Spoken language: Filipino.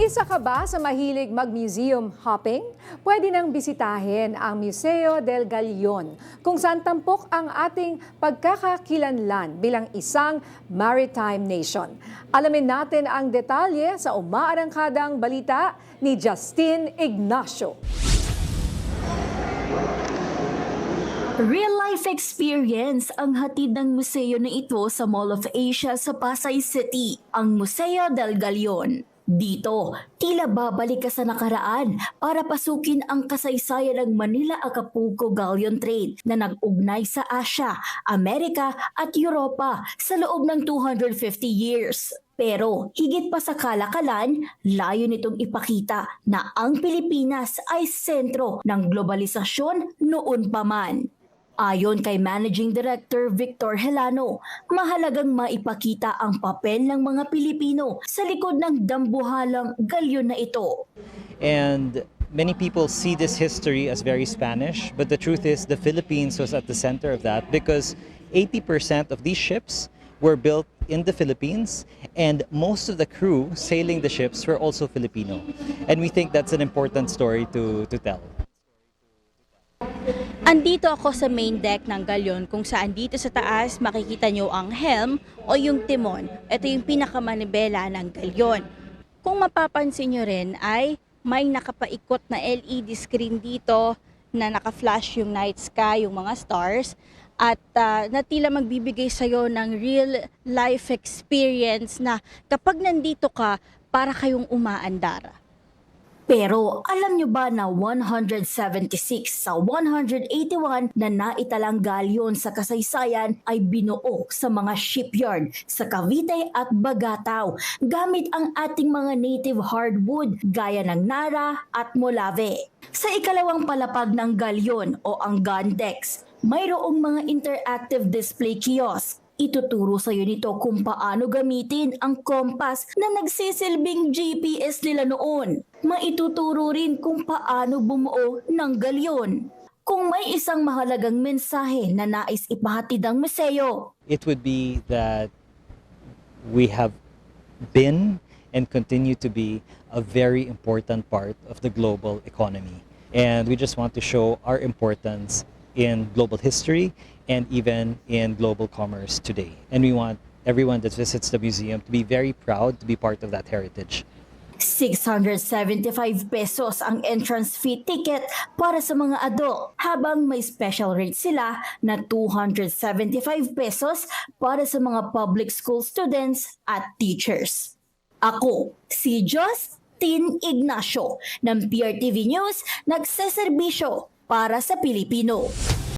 Isa ka ba sa mahilig mag-museum hopping? Pwede nang bisitahin ang Museo del Galion, kung saan tampok ang ating pagkakakilanlan bilang isang maritime nation. Alamin natin ang detalye sa umaarangkadang balita ni Justin Ignacio. Real-life experience ang hatid ng museo na ito sa Mall of Asia sa Pasay City, ang Museo del Galion. Dito, tila babalik ka sa nakaraan para pasukin ang kasaysayan ng Manila-Acapulco Galleon Trade na nag-ugnay sa Asia, Amerika at Europa sa loob ng 250 years. Pero higit pa sa kalakalan, layo nitong ipakita na ang Pilipinas ay sentro ng globalisasyon noon pa man. Ayon kay Managing Director Victor Helano, mahalagang maipakita ang papel ng mga Pilipino sa likod ng dambuhalang galyon na ito. And many people see this history as very Spanish, but the truth is the Philippines was at the center of that because 80% of these ships were built in the Philippines and most of the crew sailing the ships were also Filipino. And we think that's an important story to tell. Andito ako sa main deck ng galyon kung saan dito sa taas makikita nyo ang helm o yung timon. Ito yung pinakamanibela ng galyon. Kung mapapansin nyo rin ay may nakapaikot na LED screen dito na naka-flash yung night sky, yung mga stars. At na tila magbibigay sa'yo ng real life experience na kapag nandito ka, para kayong umaandar. Pero alam nyo ba na 176 sa 181 na naitalang galyon sa kasaysayan ay binuo sa mga shipyard sa Cavite at Bagataw gamit ang ating mga native hardwood gaya ng Nara at Molave. Sa ikalawang palapag ng galyon o ang gun decks, mayroong mga interactive display kiosk. Ituturo sa iyo nito kung paano gamitin ang kompas na nagsisilbing GPS nila noon. Maituturo rin kung paano bumuo ng galyon. Kung may isang mahalagang mensahe na nais ipahatid ang museo, It would be that we have been and continue to be a very important part of the global economy. And we just want to show our importance in global history and even in global commerce today. And we want everyone that visits the museum to be very proud to be part of that heritage. 675 pesos ang entrance fee ticket para sa mga adult, habang may special rate sila na 275 pesos para sa mga public school students at teachers. Ako, si Justin Ignacio ng PRTV News, nagseserbisyo para sa Pilipino.